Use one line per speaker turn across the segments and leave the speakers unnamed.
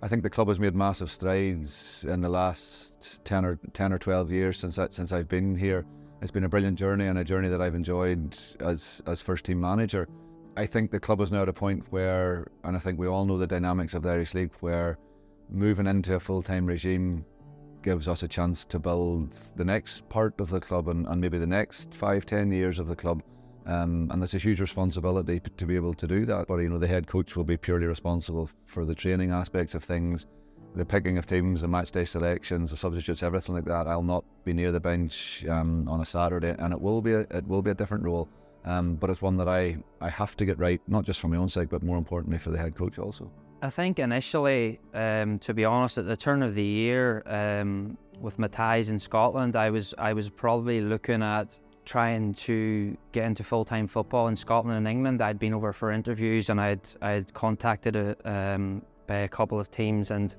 I think the club has made massive strides in the last 10 or 12 years since I've been here. It's been a brilliant journey, and a journey that I've enjoyed as first team manager. I think the club is now at a point where, and I think we all know the dynamics of the Irish League, where moving into a full-time regime gives us a chance to build the next part of the club and maybe the next 5-10 years of the club. And there's a huge responsibility to be able to do that. But the head coach will be purely responsible for the training aspects of things, the picking of teams, the match day selections, the substitutes, everything like that. I'll not be near the bench on a Saturday, and it will be a different role. But it's one that I have to get right, not just for my own sake, but more importantly for the head coach also.
I think initially, to be honest, at the turn of the year, with my ties in Scotland, I was probably looking at trying to get into full-time football in Scotland and England. I'd been over for interviews, and I'd contacted by a couple of teams, and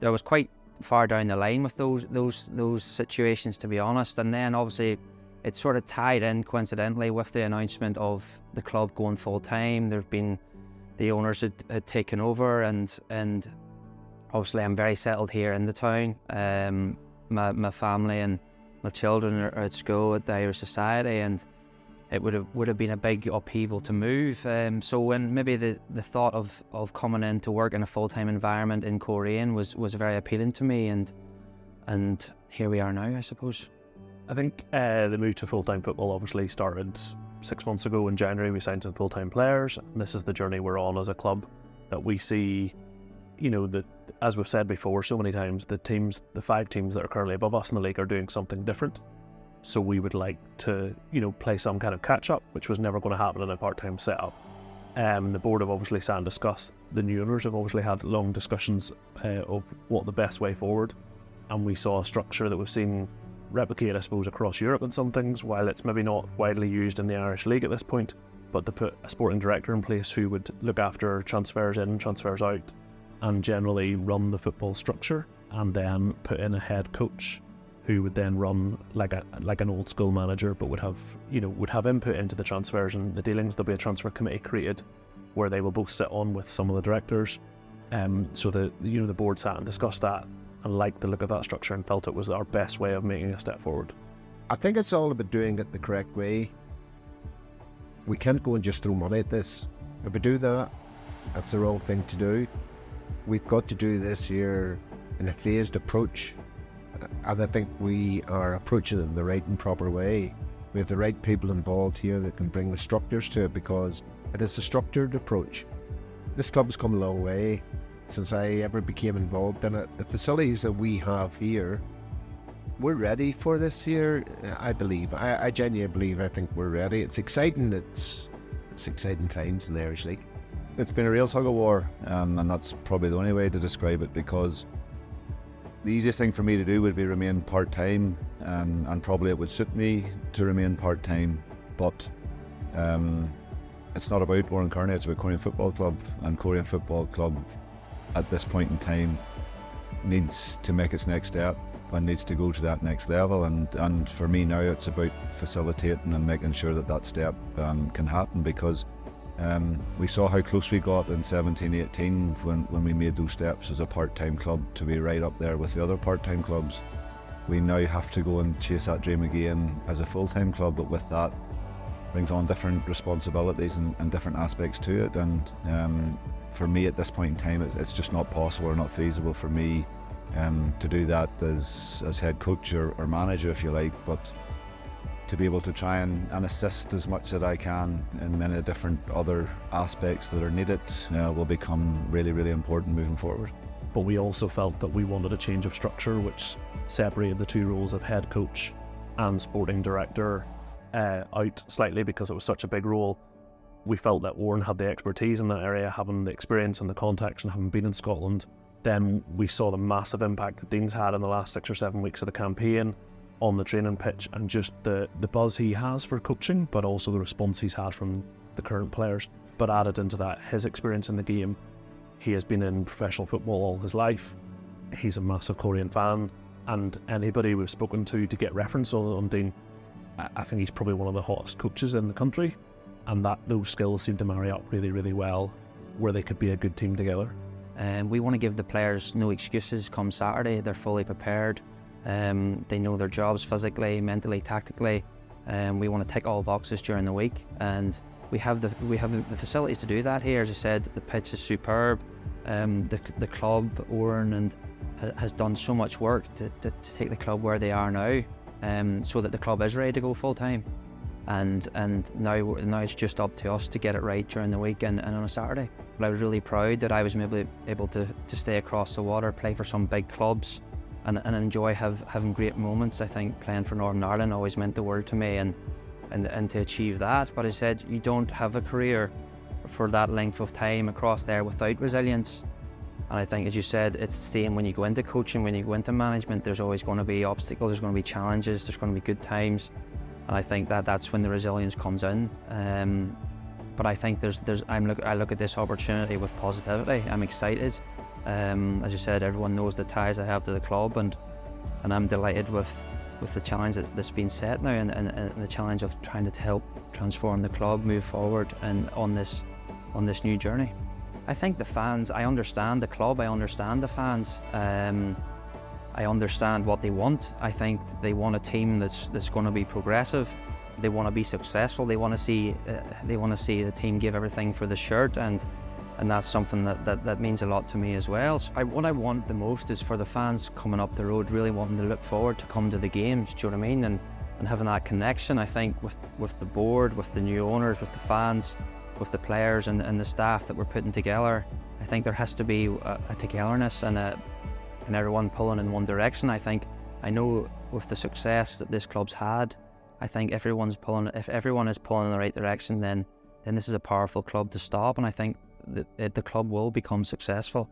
I was quite far down the line with those situations, to be honest. And then obviously it sort of tied in coincidentally with the announcement of the club going full-time. There've been the owners had taken over, and obviously I'm very settled here in the town. My family and my children are at school at the Irish Society, and it would have been a big upheaval to move. So when maybe the thought of coming in to work in a full-time environment in Coleraine was very appealing to me, and here we are now, I suppose.
I think the move to full-time football obviously started 6 months ago in January. We signed some full-time players, and this is the journey we're on as a club, that we see, that, as we've said before so many times, the 5 teams that are currently above us in the league are doing something different. So we would like to, play some kind of catch-up, which was never going to happen in a part-time setup. The board have obviously sat and discussed. The new owners have obviously had long discussions of what the best way forward, and we saw a structure that we've seen replicate, I suppose, across Europe in some things, while it's maybe not widely used in the Irish League at this point, but to put a sporting director in place who would look after transfers in, transfers out, and generally run the football structure, and then put in a head coach who would then run like an old school manager, but would have input into the transfers and the dealings. There'll be a transfer committee created where they will both sit on with some of the directors. So the board sat and discussed that, and liked the look of that structure, and felt it was our best way of making a step forward.
I think it's all about doing it the correct way. We can't go and just throw money at this. If we do that, that's the wrong thing to do. We've got to do this here in a phased approach, and I think we are approaching it in the right and proper way. We have the right people involved here that can bring the structures to it, because it is a structured approach. This club has come a long way since I ever became involved in it. The facilities that we have here, we're ready for this here, I believe. I genuinely believe, I think we're ready. It's exciting. It's exciting times in the Irish League.
It's been a real tug of war, and that's probably the only way to describe it, because the easiest thing for me to do would be remain part-time, and probably it would suit me to remain part-time, but it's not about Oran Kearney, it's about Coleraine Football Club, and Coleraine Football Club at this point in time needs to make its next step and needs to go to that next level, and for me now it's about facilitating and making sure that step can happen, because we saw how close we got in 17-18 when we made those steps as a part-time club to be right up there with the other part-time clubs. We now have to go and chase that dream again as a full-time club, but with that brings on different responsibilities and different aspects to it, and for me at this point in time it's just not possible or not feasible for me to do that as head coach or manager, if you like, but to be able to try and assist as much as I can in many different other aspects that are needed will become really, really important moving forward.
But we also felt that we wanted a change of structure which separated the two roles of head coach and sporting director out slightly, because it was such a big role. We felt that Oran had the expertise in that area, having the experience and the contacts, and having been in Scotland. Then we saw the massive impact that Dean's had in the last 6 or 7 weeks of the campaign on the training pitch, and just the buzz he has for coaching, but also the response he's had from the current players. But added into that, his experience in the game. He has been in professional football all his life. He's a massive Coleraine fan, and anybody we've spoken to get reference on Dean, I think he's probably one of the hottest coaches in the country, and that those skills seem to marry up really, really well, where they could be a good team together.
We want to give the players no excuses come Saturday. They're fully prepared. They know their jobs physically, mentally, tactically. We want to tick all boxes during the week, and we have the facilities to do that here. As I said, the pitch is superb. The club, Oran, has done so much work to take the club where they are now, so that the club is ready to go full time. And now it's just up to us to get it right during the week and on a Saturday. But I was really proud that I was able to stay across the water, play for some big clubs, and enjoy having great moments. I think playing for Northern Ireland always meant the world to me, and to achieve that. But I said, you don't have a career for that length of time across there without resilience. And I think, as you said, it's the same when you go into coaching, when you go into management. There's always going to be obstacles, there's going to be challenges, there's going to be good times. And I think that's when the resilience comes in. But I think I look at this opportunity with positivity. I'm excited. As you said, everyone knows the ties I have to the club, and I'm delighted with the challenge that's been set now, and the challenge of trying to help transform the club, move forward, and on this new journey. I think the fans, I understand the club, I understand the fans. I understand what they want. I think they want a team that's going to be progressive. They want to be successful. They want to see the team give everything for the shirt, and that's something that means a lot to me as well. So what I want the most is for the fans coming up the road, really wanting to look forward to come to the games. Do you know what I mean? And having that connection. I think with the board, with the new owners, with the fans, with the players and the staff that we're putting together, I think there has to be a togetherness and everyone pulling in one direction. I know with the success that this club's had, I think if everyone is pulling in the right direction, then this is a powerful club to stop, and I think that the club will become successful.